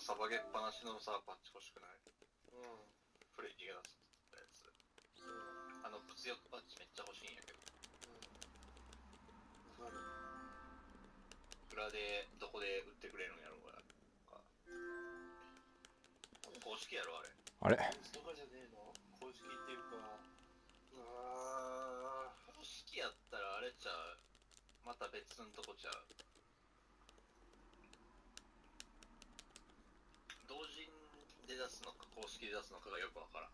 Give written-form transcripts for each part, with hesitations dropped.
さばげっぱなしのさ、パッチ欲しくない？プレイ逃げ出すやつ。物欲パッチめっちゃ欲しいんやけど。裏でどこで売ってくれるんやろうが。公式やろあれ。あれ？とかじゃねえの？公式っていうか。公式やったらあれちゃう。また別のとこちゃう。同人で出すのか公式で出すのかがよくわからん。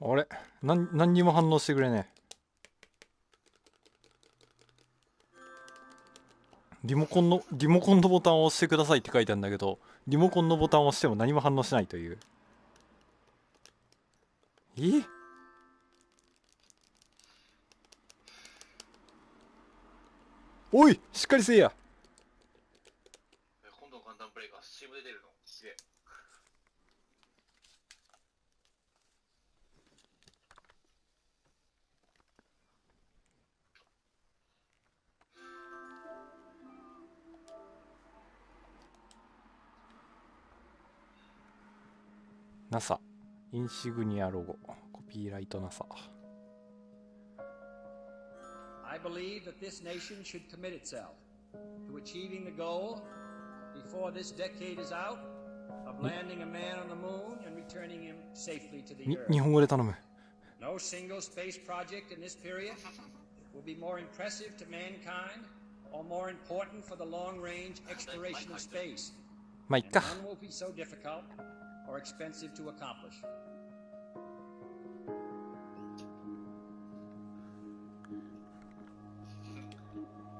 あれ？何にも反応してくれねえ。リモコンのボタンを押してくださいって書いてあるんだけど、リモコンのボタンを押しても何も反応しないという。おい、しっかりせえや。今度の簡単プレイが Steam で出るのすげえ。NASA インシグニアロゴコピーライト NASA。 I believe that this nation should commit itself to achieving the goal before this decade is out of landing a man on the moon and returning him safely to the earth. 日本語で頼む。 No single space project in this period will be more impressive to mankind or more important for the long-range exploration of space. まあいっか。 None will be so difficult or expensive to accomplish.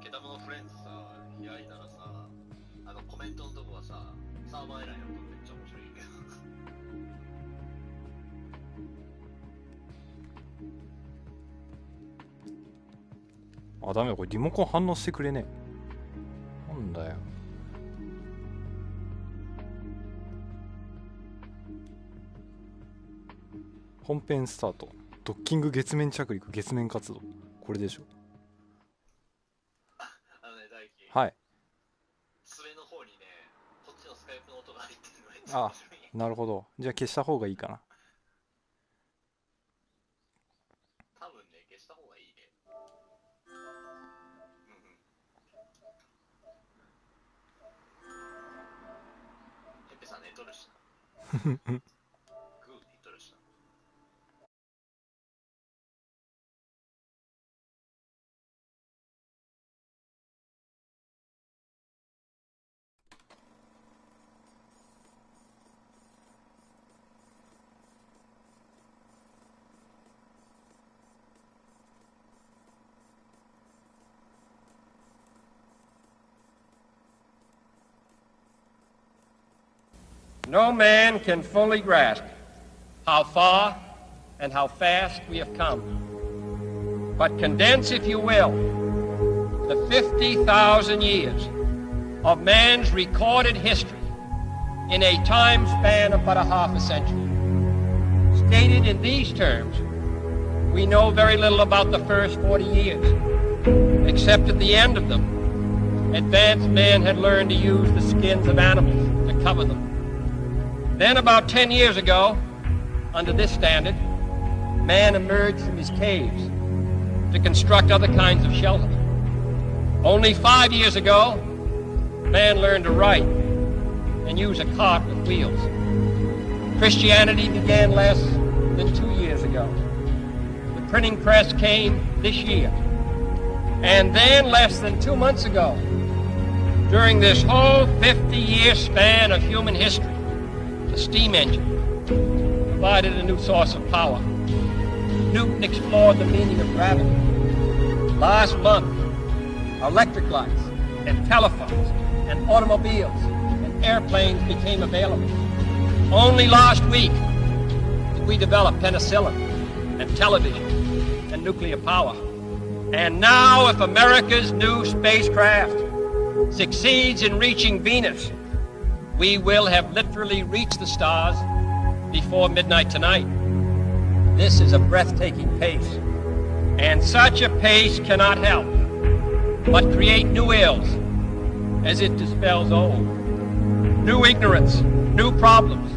けだものフレンズさ、開いたらさ、コメントのとこがさ、サーバーエラーやるとめっちゃ面白いけど。あ、ダメだ、これリモコン反応してくれねえ。なんだよ。本編スタート。ドッキング月面着陸月面活動。これでしょ。大輝。はい。爪の方にね、こっちのスカイプの音が入ってるのめっちゃ面白い。あ、なるほど。じゃあ消した方がいいかな。多分ね、消した方がいいね。ペペさん寝とるしな。No man can fully grasp how far and how fast we have come. But condense, if you will, the 50,000 years of man's recorded history in a time span of but a half a century. Stated in these terms, we know very little about the first 40 years, except at the end of them, advanced man had learned to use the skins of animals to cover them. Then about 10 years ago, under this standard, man emerged from his caves to construct other kinds of shelter. Only 5 years ago, man learned to write and use a cart with wheels. Christianity began less than 2 years ago. The printing press came this year. And then less than 2 months ago, during this whole 50-year span of human history, the steam engine provided a new source of power. Newton explored the meaning of gravity. Last month, electric lights and telephones and automobiles and airplanes became available. Only last week did we develop penicillin and television and nuclear power. And now, if America's new spacecraft succeeds in reaching Venus, we will have literally reached the stars before midnight tonight. This is a breathtaking pace, and such a pace cannot help but create new ills as it dispels old. New ignorance, new problems,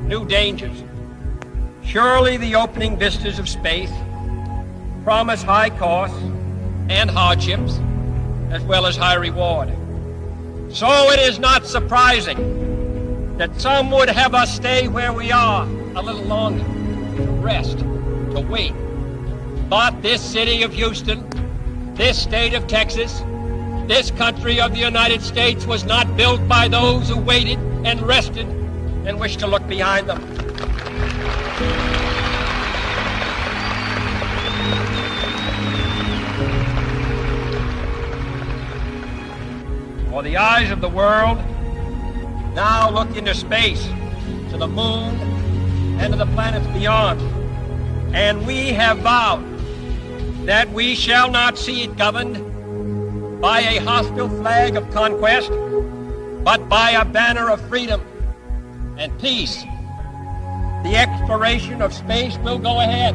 new dangers. Surely the opening vistas of space promise high costs and hardships, as well as high reward. So it is not surprising that some would have us stay where we are a little longer, to rest, to wait. But this city of Houston, this state of Texas, this country of the United States was not built by those who waited and rested and wished to look behind them. For the eyes of the world now look into space, to the moon, and to the planets beyond. And we have vowed that we shall not see it governed by a hostile flag of conquest, but by a banner of freedom and peace. The exploration of space will go ahead,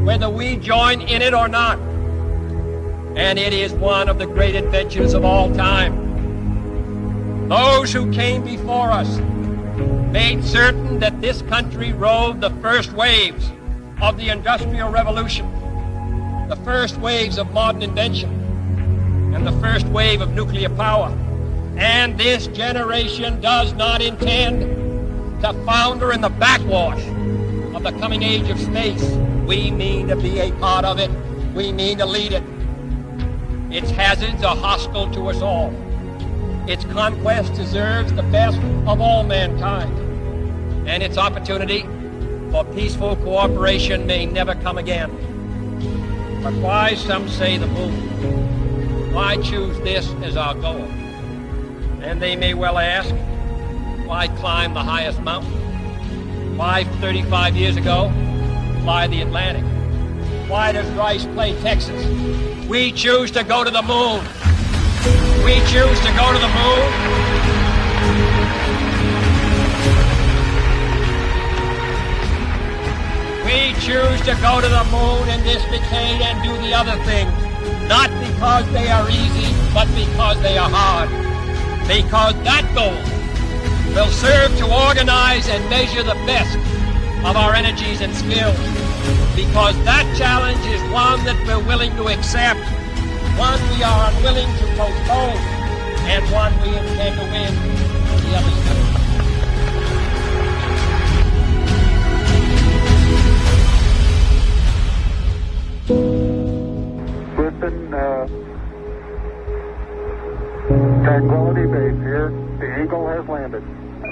whether we join in it or not. And it is one of the great adventures of all time. Those who came before us made certain that this country rode the first waves of the Industrial Revolution, the first waves of modern invention, and the first wave of nuclear power. And this generation does not intend to founder in the backwash of the coming age of space. We mean to be a part of it. We mean to lead it. Its hazards are hostile to us all. Its conquest deserves the best of all mankind. And its opportunity for peaceful cooperation may never come again. But why, some say, the moon? Why choose this as our goal? And they may well ask, why climb the highest mountain? Why, 35 years ago, fly the Atlantic? Why does Rice play Texas? We choose to go to the moon. We choose to go to the moon. We choose to go to the moon in this decade and do the other things, not because they are easy, but because they are hard. Because that goal will serve to organize and measure the best of our energies and skills. Because that challenge is one that we're willing to accept, one we are unwilling to postpone, and one we intend to win on the other side. Houston, Tranquility Base here. The Eagle has landed.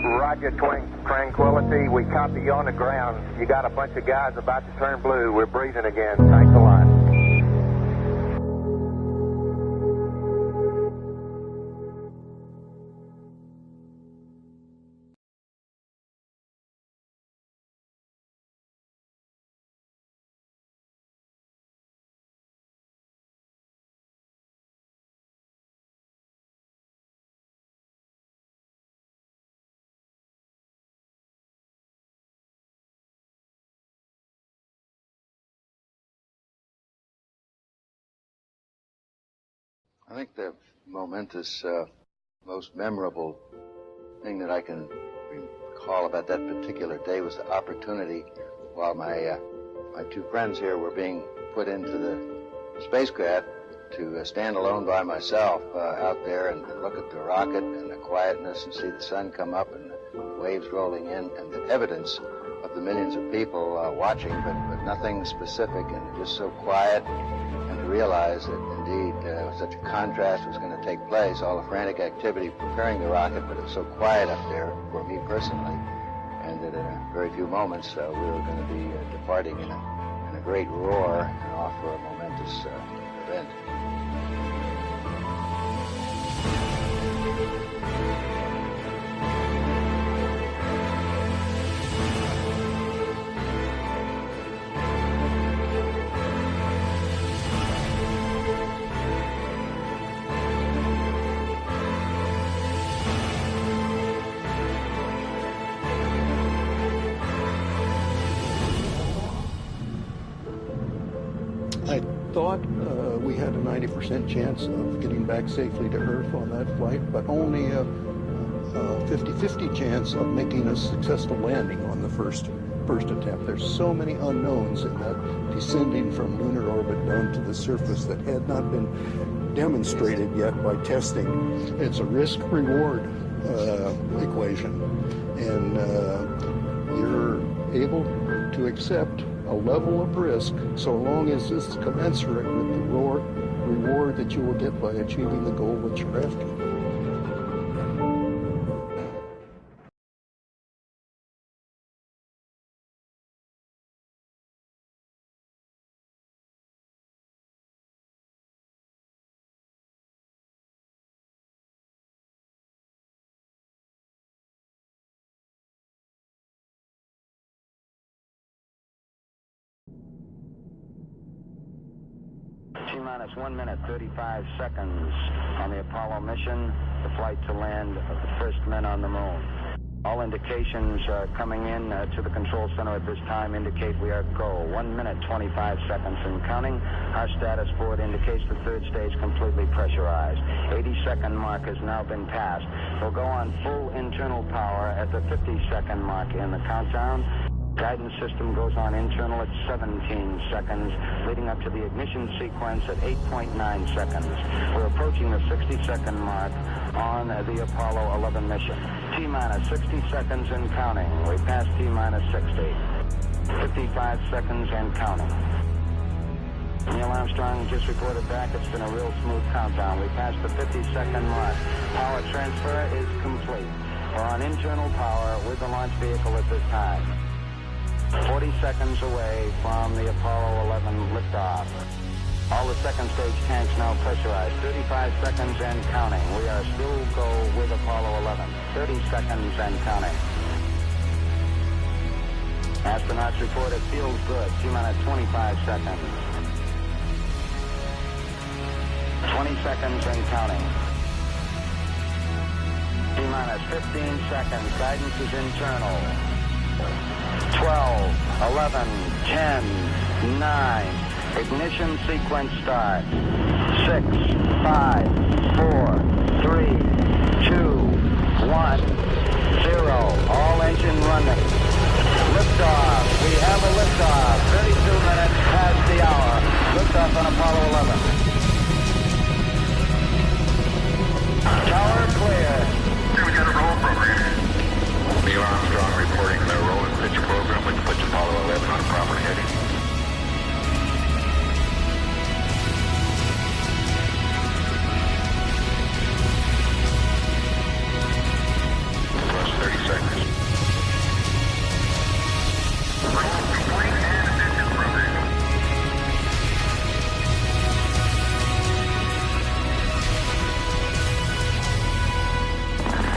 Roger, Tranquility. We copy you on the ground. You got a bunch of guys about to turn blue. We're breathing again. Thanks a lot. I think the momentous, most memorable thing that I can recall about that particular day was the opportunity while my two friends here were being put into the spacecraft to stand alone by myself out there and look at the rocket and the quietness and see the sun come up and the waves rolling in and the evidence of the millions of people watching, but nothing specific and just so quiet, and to realize that indeed such a contrast was going to take place, all the frantic activity preparing the rocket, but it was so quiet up there for me personally, and that in a very few moments we were going to be departing in a great roar and off for a momentous event. thought we had a 90% chance of getting back safely to Earth on that flight, but only a 50-50 chance of making a successful landing on the first attempt. There's so many unknowns in that descending from lunar orbit down to the surface that had not been demonstrated yet by testing. It's a risk-reward equation, and you're able to accept a level of risk so long as it's commensurate with the reward that you will get by achieving the goal that you're after. T-minus 1 minute, 35 seconds on the Apollo mission, the flight to land of the first men on the moon. All indications coming in to the control center at this time indicate we are go. 1 minute, 25 seconds and counting. Our status board indicates the third stage completely pressurized. 80-second mark has now been passed. We'll go on full internal power at the 50-second mark in the countdown. Guidance system goes on internal at 17 seconds, leading up to the ignition sequence at 8.9 seconds. We're approaching the 60-second mark on the Apollo 11 mission. T-minus 60 seconds and counting. We passed T-minus 60. 55 seconds and counting. Neil Armstrong just reported back. It's been a real smooth countdown. We passed the 50-second mark. Power transfer is complete. We're on internal power with the launch vehicle at this time. 40 seconds away from the Apollo 11 liftoff. All the second stage tanks now pressurized. 35 seconds and counting. We are still go with Apollo 11. 30 seconds and counting. Astronauts report it feels good. T-minus 25 seconds. 20 seconds and counting. T-minus 15 seconds. Guidance is internal. 12, 11, 10, 9. Ignition sequence start. 6, 5, 4, 3, 2, 1, 0. All engine running. Liftoff. We have a liftoff. 32 minutes past the hour. Liftoff on Apollo 11. Tower clear. We got a roll program. Neil Armstrong reporting the roll and pitch program, which puts Apollo 11 on proper heading. Plus 30 seconds. Roll complete and ignition program.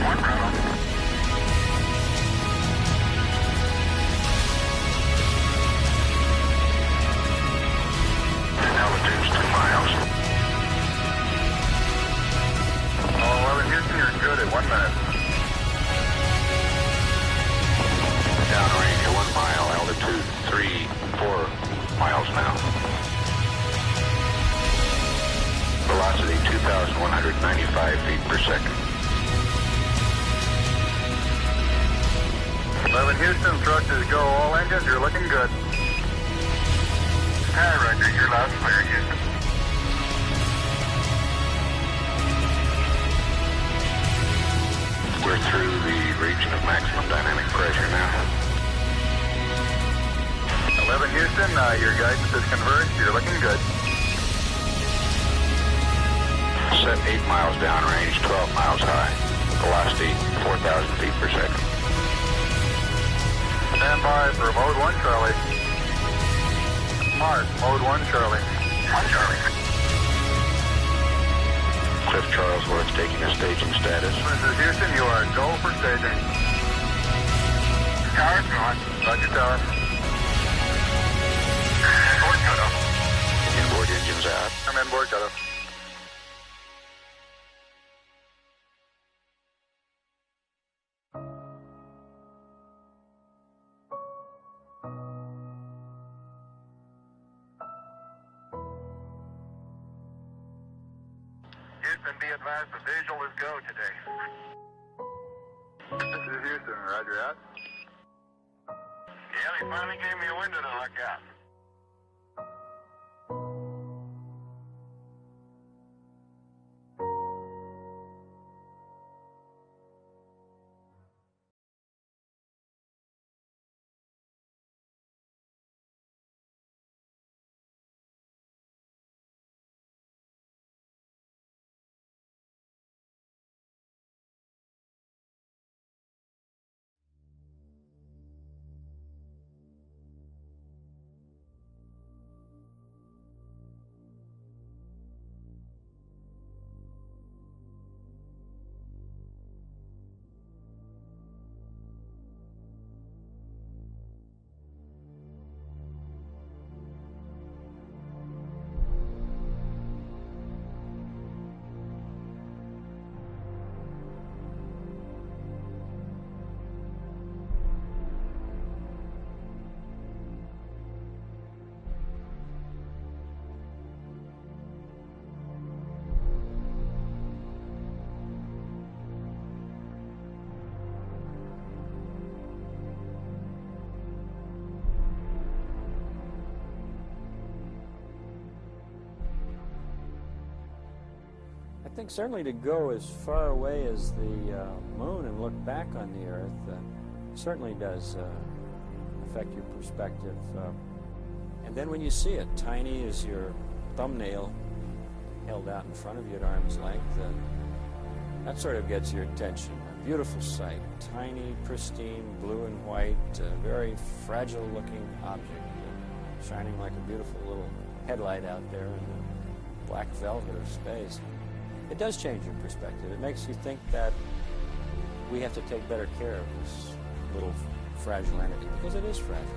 One round. Altitude's 2 miles. Oh, 11 Houston, you're good at 1 minute. Downrange at 1 mile, altitude 3, 4 miles now. Velocity 2,195 feet per second. 11 Houston, thrust is go. All engines, you're looking good. Hi, Roger. You're loud and clear, Houston. We're through the region of maximum dynamic pressure now. 11 Houston, your guidance is converged. You're looking good. Set 8 miles downrange, 12 miles high. Velocity 4,000 feet per second. Stand by for mode 1, Charlie. Mark, mode 1, Charlie. 1, Charlie. Cliff Charlesworth taking a staging status. This is Houston, you are go for staging. Tower's gone. Roger, tower. Inboard cutoff. Inboard engines out. I'm inboard cutoff. Houston, be advised the visual is go today. This is Houston, roger out. Yeah, they finally gave me a window to look out. I think certainly to go as far away as the moon and look back on the Earth certainly does affect your perspective. And then when you see it, tiny as your thumbnail held out in front of you at arm's length, that sort of gets your attention. A beautiful sight, tiny, pristine, blue and white, very fragile-looking object, shining like a beautiful little headlight out there in the black velvet of space. It does change your perspective. It makes you think that we have to take better care of this little fragile entity, because it is fragile.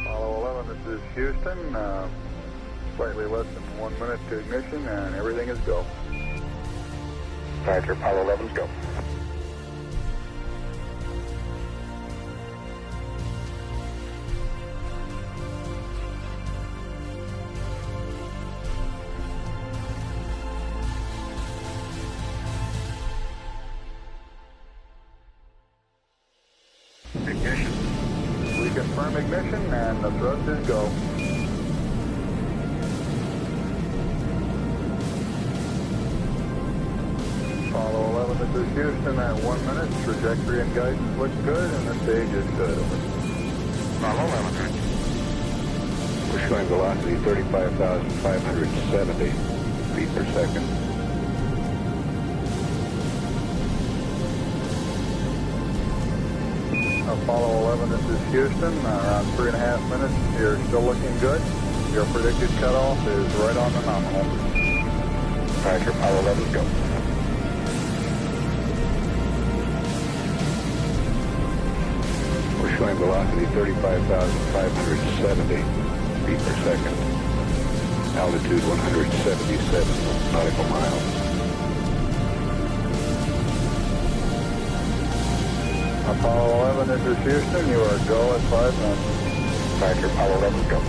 Apollo 11, this is Houston. Slightly less than 1 minute to ignition, and everything is go. Roger, Apollo 11's go. Ignition. We confirm ignition, and the thrust is go. Apollo 11, this is Houston at 1 minute. Trajectory and guidance looks good, and the stage is good. Apollo 11. We're showing velocity 35,570 feet per second. Apollo 11, this is Houston. Around 3.5 minutes. You're still looking good. Your predicted cutoff is right on the nominal. Roger, Apollo 11, go. We're showing velocity 35,570 feet per second. Altitude 177 nautical miles. Apollo 11, this is Houston. You are go at 5 minutes. Roger, Apollo 11, go.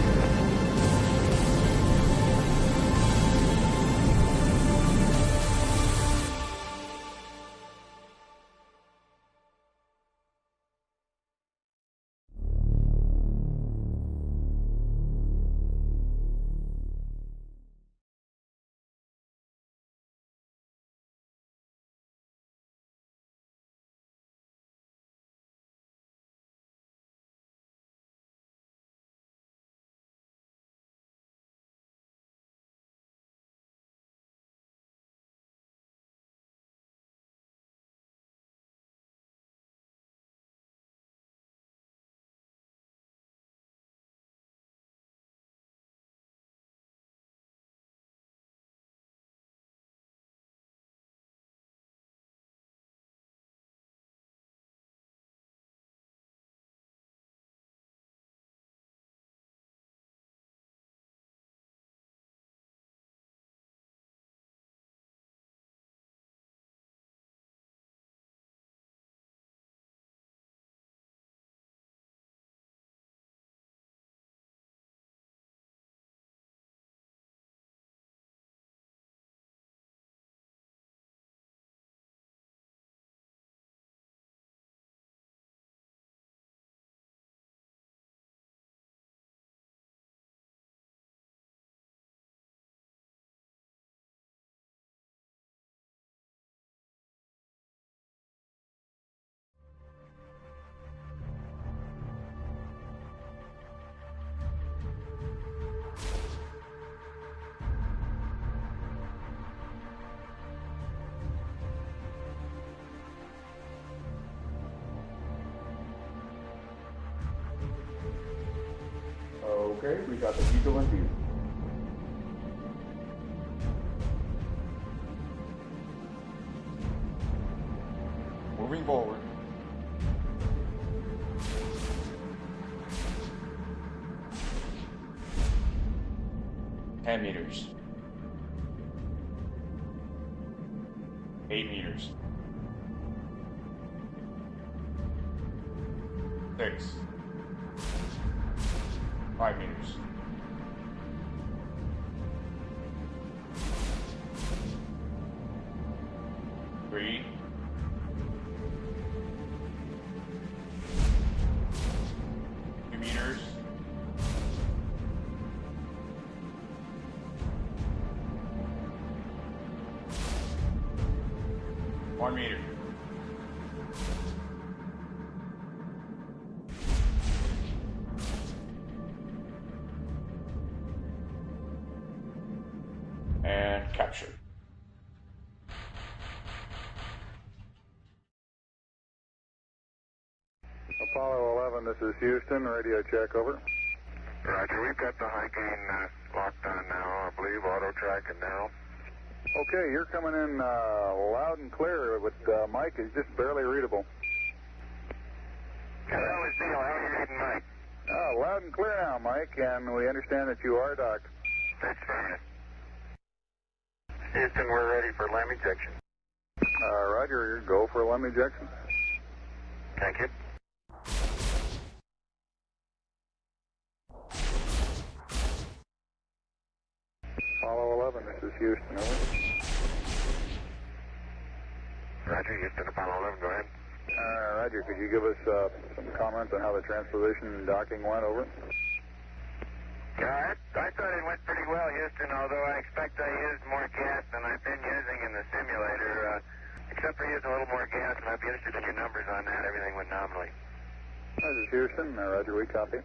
Okay, we got the Eagle in view. Moving forward. $10 meters. 8 meters. 6. 5 meters. 3. 2 meters. 1 meter. 'And capture. Apollo 11, this is Houston. Radio check, over. Roger, we've got the high gain locked on now, I believe. Auto tracking now. Okay, you're coming in loud and clear, but Mike is just barely readable. How is Neil? How are you reading, Mike? Loud and clear now, Mike, and we understand that you are docked. That's fine. Houston, we're ready for LAM ejection. Roger, go for LAM ejection. Thank you. Apollo 11, this is Houston, over. Roger, Houston, Apollo 11, go ahead. Roger, could you give us some comments on how the transposition and docking went, over? Yeah, I thought it went pretty well, Houston, although I expect I used more gas than I've been using in the simulator. Except for using a little more gas, and I'd be interested in your numbers on that. Everything went nominally. This is Houston. Roger, we copy.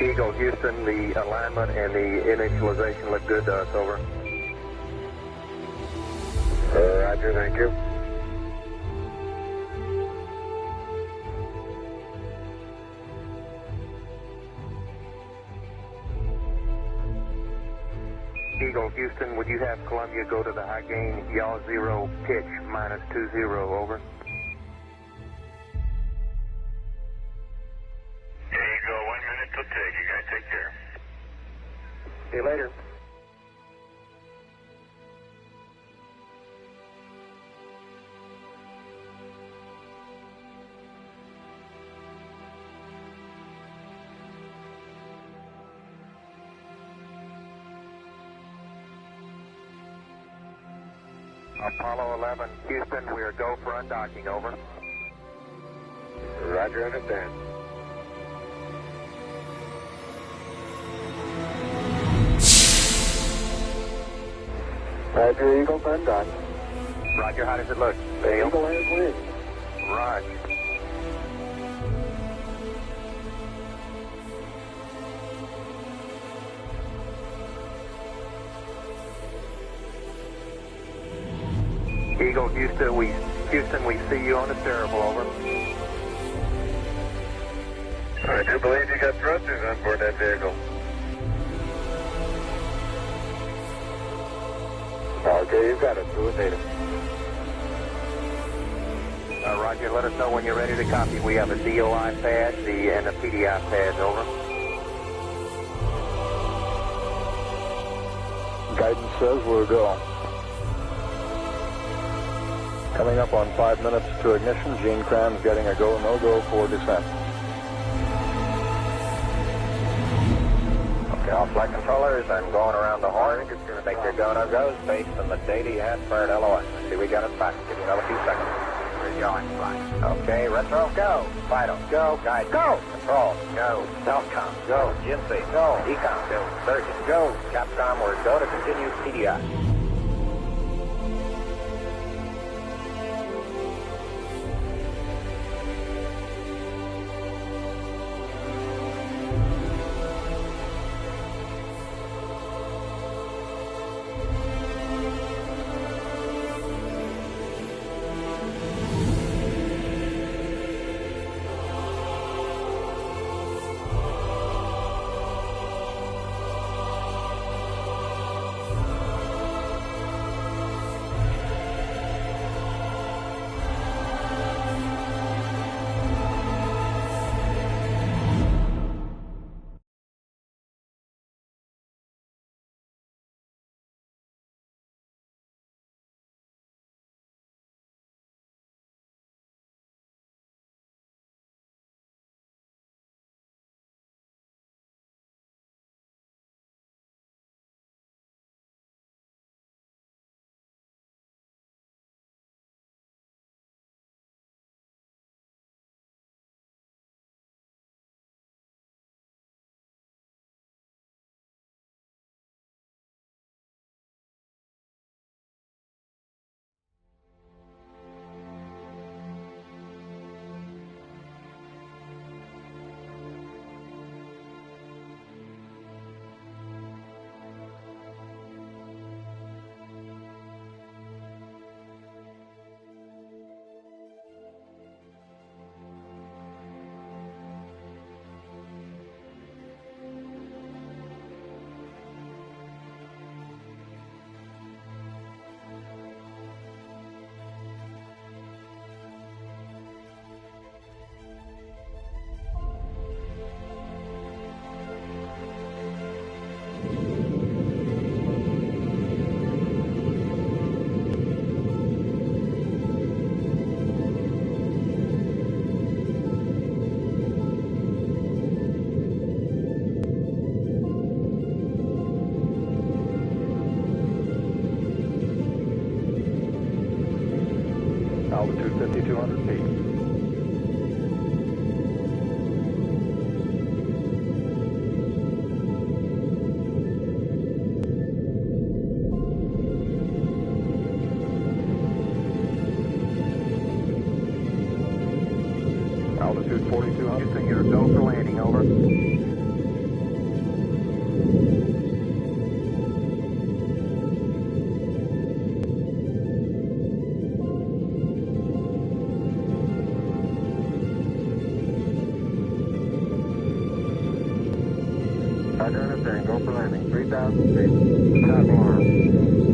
Eagle, Houston, the alignment and the initialization look good to us, over. Roger, thank you. Eagle, Houston, would you have Columbia go to the high gain, yaw 0, pitch -20, over? Take care. See you later. Apollo 11, Houston, we are go for undocking, over. Roger, understand. Roger, Eagle, undock. Roger, how does it look? The Eagle has wings. Roger. Eagle, Houston, we see you on the terrible, over. I do believe you got thrusters on board that vehicle. Okay, you've got it. Do it, data. Roger, let us know when you're ready to copy. We have a DOI pad and a PDI pad, over. Guidance says we're go. Coming up on 5 minutes to ignition. Gene Kranz getting a go, no-go for descent. Okay, all flight controllers, I'm going around the horn. Make your go, no-goes based on the data you had for an LOS. See, we got it back. Give you another few seconds. We're going, fine. Okay, retro, go. Vital, go. Guide, go. Control, go. Telcom, go. GNC, go. Ecom, go. Surgeon, go. Capcom, we're go to continue PDI. Altitude 5,200 feet. Altitude 4,200. Houston, you're go for landing, over. Roger, understand. Go for landing. 3,000 feet. Top alarm.